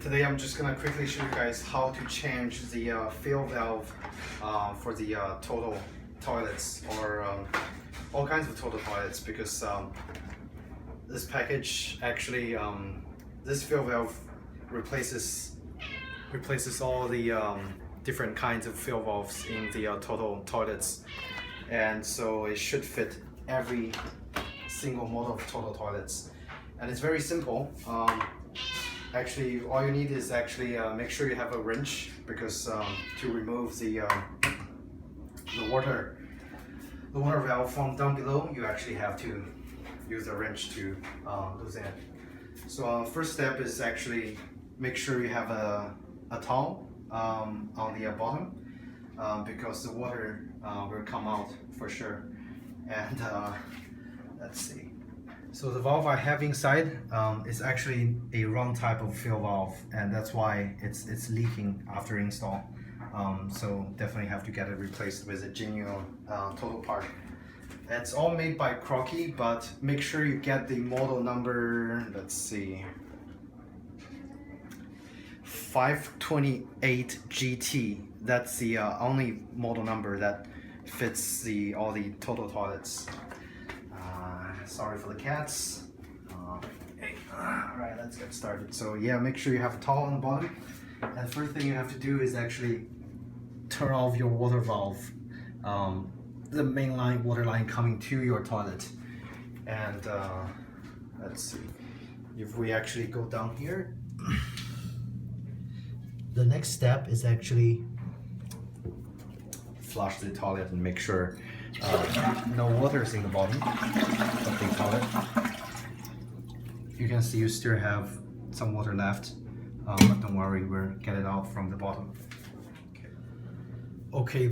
Today I'm just gonna quickly show you guys how to change the fill valve for the Toto toilets or all kinds of Toto toilets, because this package actually this fill valve replaces all the different kinds of fill valves in the Toto toilets, and so it should fit every single model of Toto toilets. And it's very simple. Actually, all you need is actually make sure you have a wrench, because to remove the water valve from down below, you actually have to use a wrench to loosen it. So first step is actually make sure you have a towel on the bottom, because the water will come out for sure. And let's see. So the valve I have inside is actually a wrong type of fill valve, and that's why it's leaking after install. So definitely have to get it replaced with a genuine Toto part. It's all made by Korky, but make sure you get the model number. Let's see, 528GT. That's the only model number that fits all the Toto toilets. Sorry for the cats. Alright, let's get started. So yeah, make sure you have a towel on the bottom. And the first thing you have to do is actually turn off your water valve, the main line, water line coming to your toilet. And let's see, if we actually go down here, the next step is actually flush the toilet and make sure no water is in the bottom of the toilet. You can see you still have some water left, but don't worry, we'll get it out from the bottom. Okay,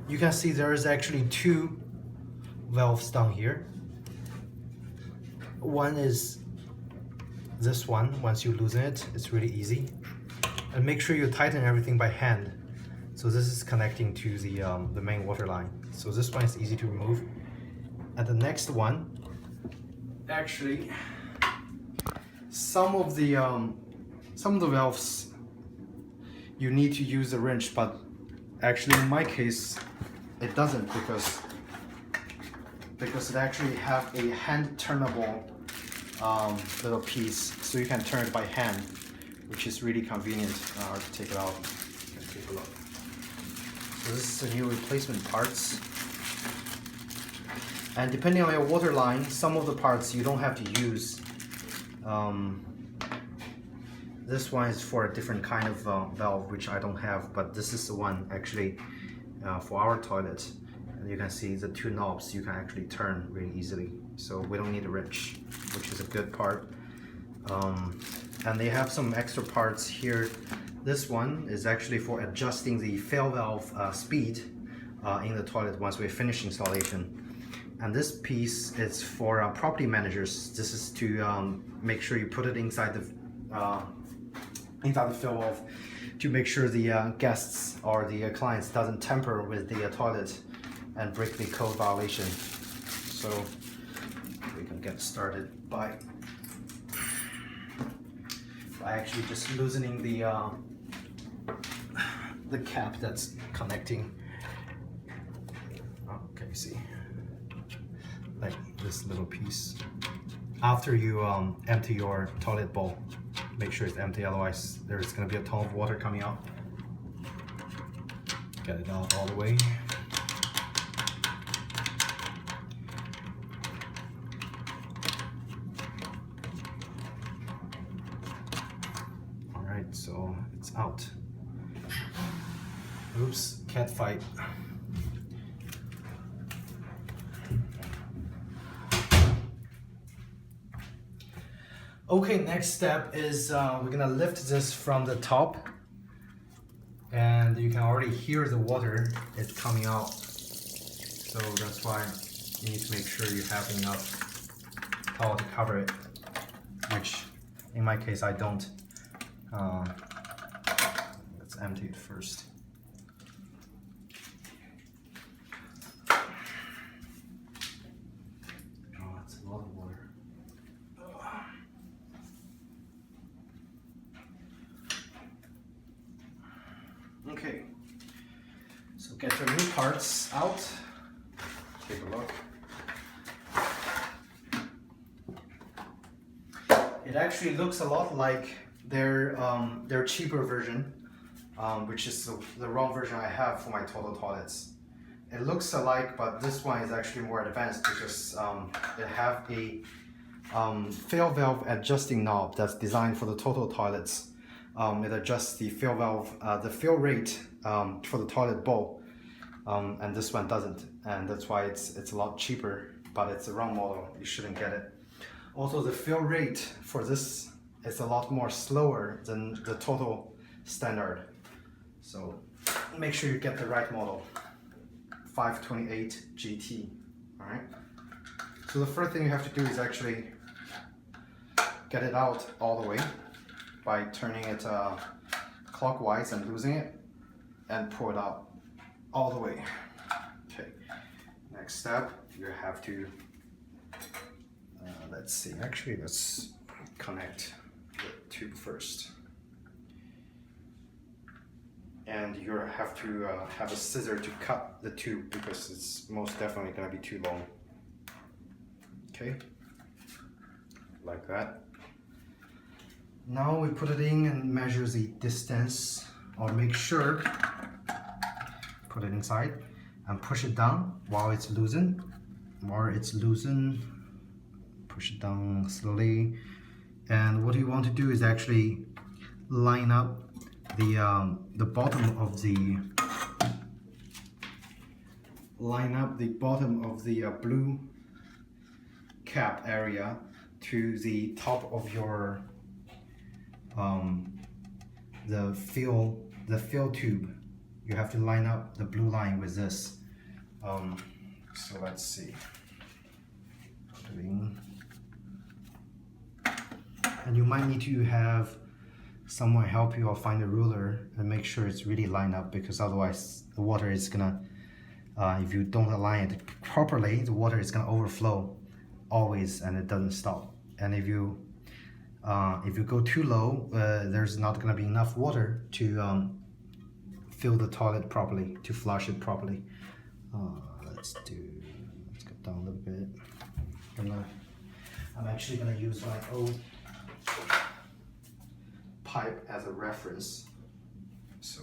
you can see there is actually two valves down here. One is this one. Once you loosen it, it's really easy. And make sure you tighten everything by hand. So this is connecting to the main water line. So this one is easy to remove. And the next one, actually, some of the valves you need to use a wrench, but actually in my case it doesn't, because it actually have a hand turnable little piece, so you can turn it by hand, which is really convenient. To take it out, you can take a look. So this is the new replacement parts. And depending on your water line, some of the parts you don't have to use. This one is for a different kind of valve, which I don't have, but this is the one actually for our toilet. And you can see the two knobs you can actually turn really easily. So we don't need a wrench, which is a good part. And they have some extra parts here. This one is actually for adjusting the fill valve speed in the toilet once we finish installation. And this piece is for property managers. This is to make sure you put it inside the fill valve to make sure the guests or the clients doesn't tamper with the toilet and break the code violation. So we can get started by actually just loosening the cap that's connecting. Okay, see, like this little piece. After you empty your toilet bowl, make sure it's empty, otherwise there's going to be a ton of water coming out. Get it out all the way. Alright, so it's out. Oops, cat fight. Okay, next step is we're gonna lift this from the top, and you can already hear the water is coming out. So that's why you need to make sure you have enough towel to cover it, which in my case I don't. Let's empty it first. Oh, that's a lot of water. Okay, so get your new parts out. Take a look. It actually looks a lot like their cheaper version, which is the wrong version I have for my Toto toilets. It looks alike, but this one is actually more advanced because it have a fill valve adjusting knob that's designed for the Toto toilets. It adjusts the fill valve, the fill rate for the toilet bowl, and this one doesn't, and that's why it's a lot cheaper. But it's the wrong model. You shouldn't get it. Also, the fill rate for this is a lot more slower than the Toto standard. So make sure you get the right model. 528GT. Alright. So the first thing you have to do is actually get it out all the way by turning it clockwise and losing it, and pull it out all the way. Okay. Next step, you have to let's see, actually let's connect the tube first. And you have to have a scissor to cut the tube because it's most definitely going to be too long. Okay, like that. Now we put it in and measure the distance, or make sure, put it inside and push it down while it's loosened. Push it down slowly, and what you want to do is actually line up the bottom of the blue cap area to the top of your the fill tube. You have to line up the blue line with this. So let's see. Put it in. And you might need to have someone help you or find a ruler and make sure it's really lined up, because otherwise the water is gonna, if you don't align it properly, the water is gonna overflow always and it doesn't stop. And if you go too low, there's not gonna be enough water to fill the toilet properly, to flush it properly. Let's go down a little bit. I'm actually gonna use my old pipe as a reference. So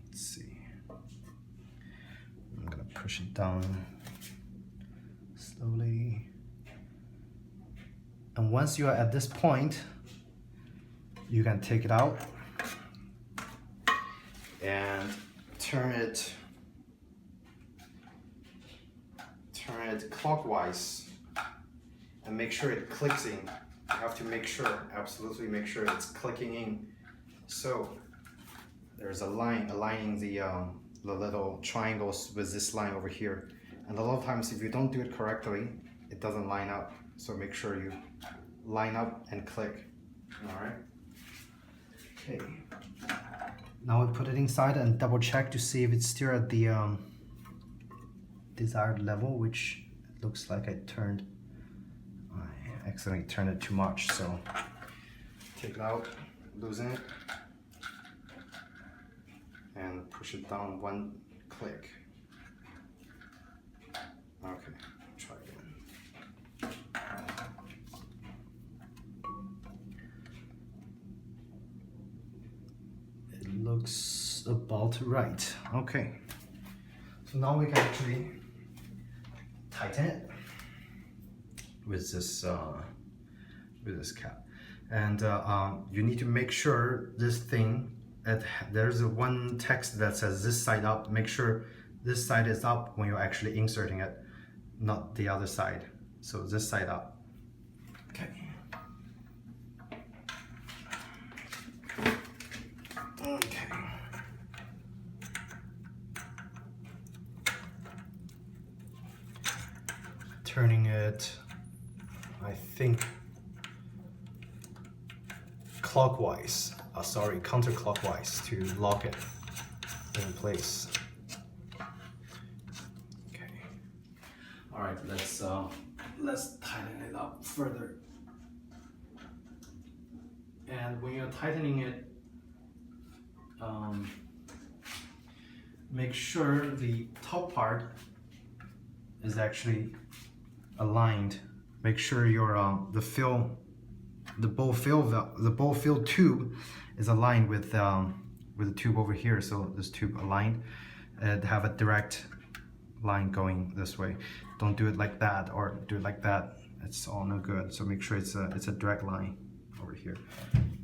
let's see. I'm gonna push it down slowly. And once you are at this point, you can take it out and turn it clockwise and make sure it clicks in. You have to make sure, absolutely make sure it's clicking in. So there's a line aligning the little triangles with this line over here. And a lot of times if you don't do it correctly, it doesn't line up. So make sure you line up and click. All right. Okay. Now we put it inside and double check to see if it's still at the desired level, which it looks like I accidentally turned it too much. So take it out, loosen it, and push it down one click. Okay, try again. It looks about right. Okay, so now we can actually tighten it with this cap, and you need to make sure this thing, there's one text that says this side up. Make sure this side is up when you're actually inserting it, not the other side. So this side up. Okay. Okay. Turning it, I think, clockwise, counterclockwise to lock it in place. Okay. All right, let's tighten it up further. And when you're tightening it, make sure the top part is actually aligned. Make sure your the bowl fill tube is aligned with the tube over here. So this tube aligned and have a direct line going this way. Don't do it like that or do it like that. It's all no good. So make sure it's a direct line over here.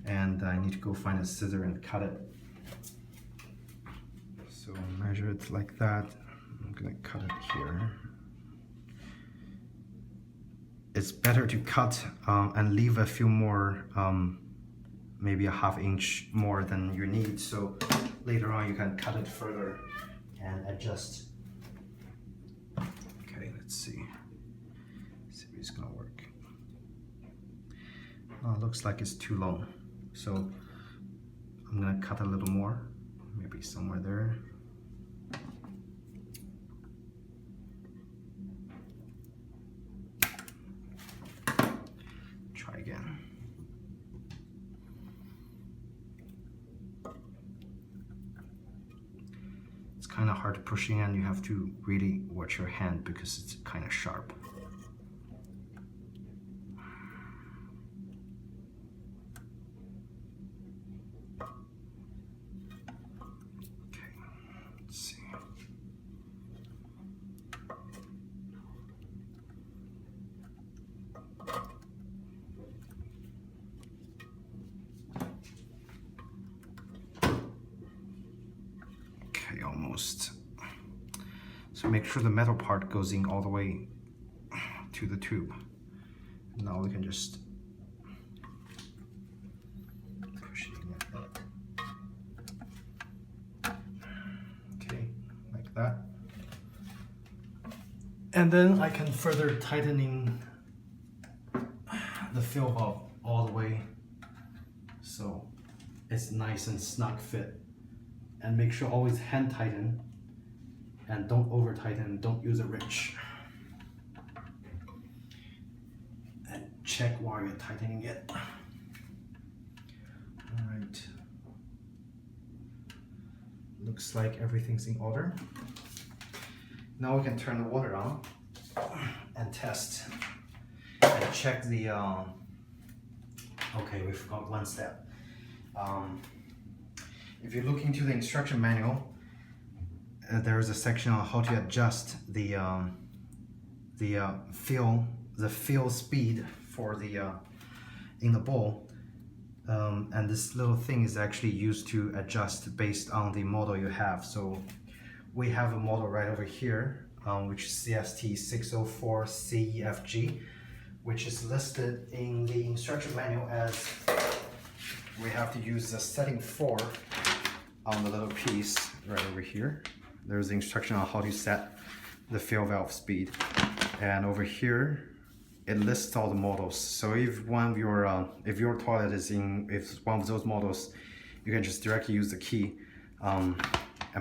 And I need to go find a scissor and cut it. So measure it like that. I'm gonna cut it here. It's better to cut and leave a few more, maybe a ½ inch more than you need. So later on you can cut it further and adjust. Okay, let's see. See if it's gonna work. Oh, it looks like it's too long. So I'm gonna cut a little more, maybe somewhere there. Try again. It's kind of hard to push in, you have to really watch your hand because it's kind of sharp. Almost. So make sure the metal part goes in all the way to the tube. Now we can just push it in like that. Okay, like that. And then I can further tightening the fill valve all the way so it's nice and snug fit. And make sure always hand tighten and don't over tighten, don't use a wrench. And check while you're tightening it. Alright. Looks like everything's in order. Now we can turn the water on and test and check the okay, we forgot one step. If you look into the instruction manual, there is a section on how to adjust the fill speed for the in the bowl, and this little thing is actually used to adjust based on the model you have. So we have a model right over here, which is CST604CEFG, which is listed in the instruction manual as we have to use the setting 4 on the little piece right over here. There's the instruction on how to set the fill valve speed. And over here, it lists all the models. So if one of your, if your toilet is in, if one of those models, you can just directly use the key and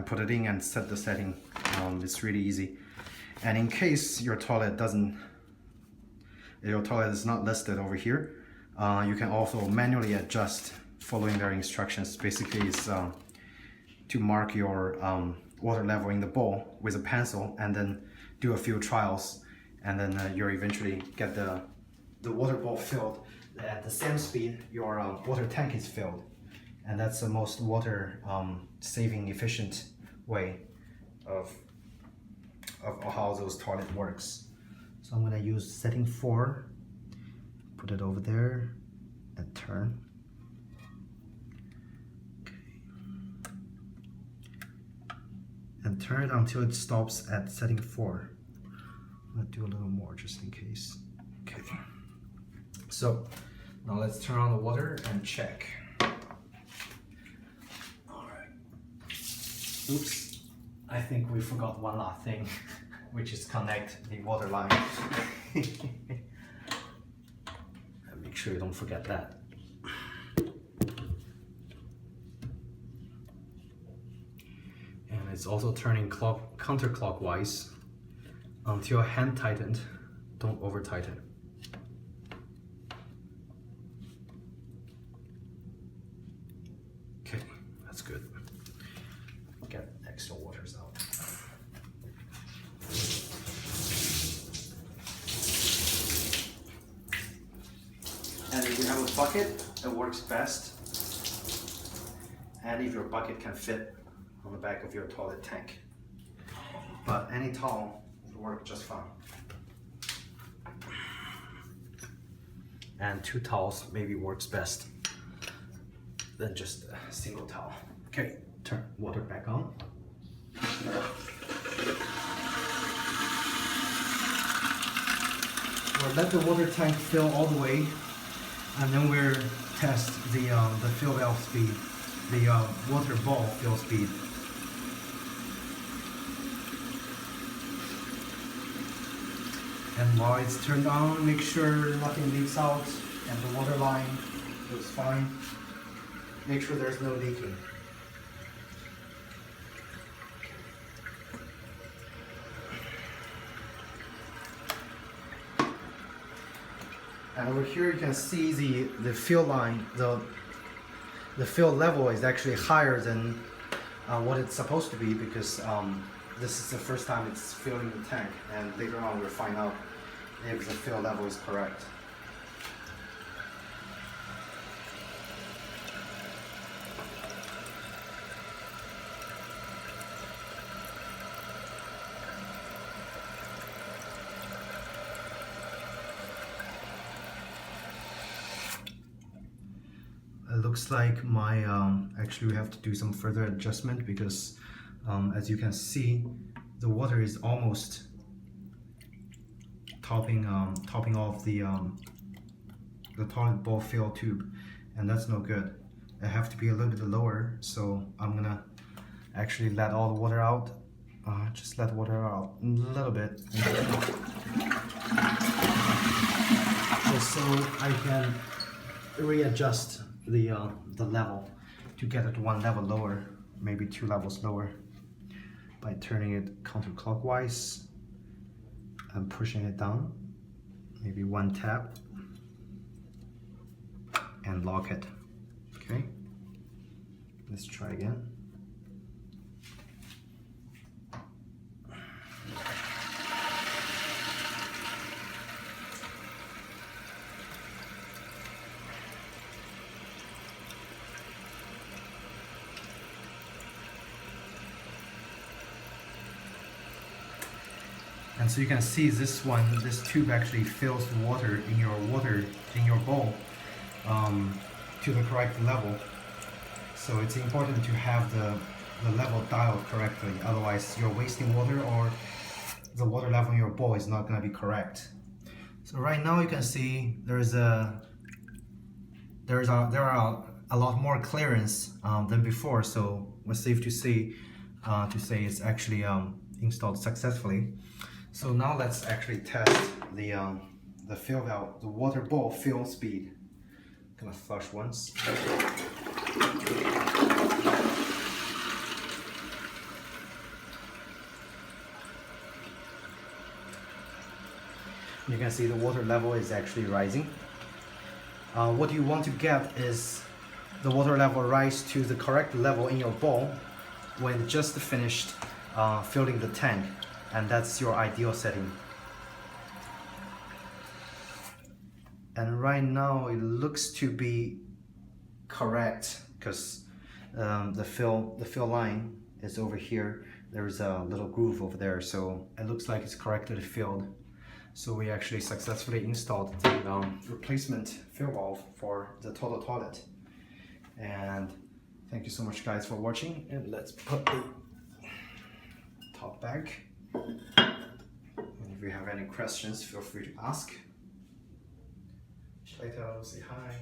put it in and set the setting. It's really easy. And in case your toilet doesn't, your toilet is not listed over here, you can also manually adjust following their instructions. Basically, it's to mark your water level in the bowl with a pencil and then do a few trials, and then you'll eventually get the water bowl filled at the same speed your water tank is filled. And that's the most water saving efficient way of how those toilet works. So I'm gonna use setting 4, put it over there and turn. And turn it until it stops at setting 4. I'm gonna do a little more just in case. Okay. So now let's turn on the water and check. Alright. Oops. I think we forgot one last thing, which is connect the water line. And make sure you don't forget that. It's also turning counterclockwise until hand tightened. Don't over tighten. Okay, that's good. extra waters out. And if you have a bucket, it works best. And if your bucket can fit on the back of your toilet tank. But any towel will work just fine. And 2 towels maybe works best than just a single towel. Okay, turn water back on. We'll let the water tank fill all the way, and then we'll test the fill valve speed, the water ball fill speed. And while it's turned on, make sure nothing leaks out and the water line looks fine. Make sure there's no leaking. And over here you can see the fill line, the fill level is actually higher than what it's supposed to be, because this is the first time it's filling the tank, and later on we'll find out if the fill level is correct. It looks like my actually we have to do some further adjustment, because as you can see, the water is almost topping off the toilet bowl fill tube, and that's no good. I have to be a little bit lower, so I'm gonna actually let all the water out. Just let water out a little bit, just so I can readjust the level to get it 1 level lower, maybe 2 levels lower, by turning it counterclockwise and pushing it down, maybe 1 tap, and lock it. Okay, let's try again. And so you can see this tube actually fills water in your bowl to the correct level. So it's important to have the level dialed correctly, otherwise you're wasting water, or the water level in your bowl is not going to be correct. So right now you can see there are a lot more clearance than before, so we're safe to say it's actually installed successfully. So now let's actually test the fill valve, the water bowl fill speed. Gonna flush once. You can see the water level is actually rising. What you want to get is the water level rise to the correct level in your bowl when it just finished filling the tank. And that's your ideal setting. And right now it looks to be correct, because the fill line is over here. There's a little groove over there, so it looks like it's correctly filled. So we actually successfully installed the replacement fill valve for the Toto toilet. And thank you so much guys for watching, and let's put the top back. And if you have any questions, feel free to ask. Later, say hi.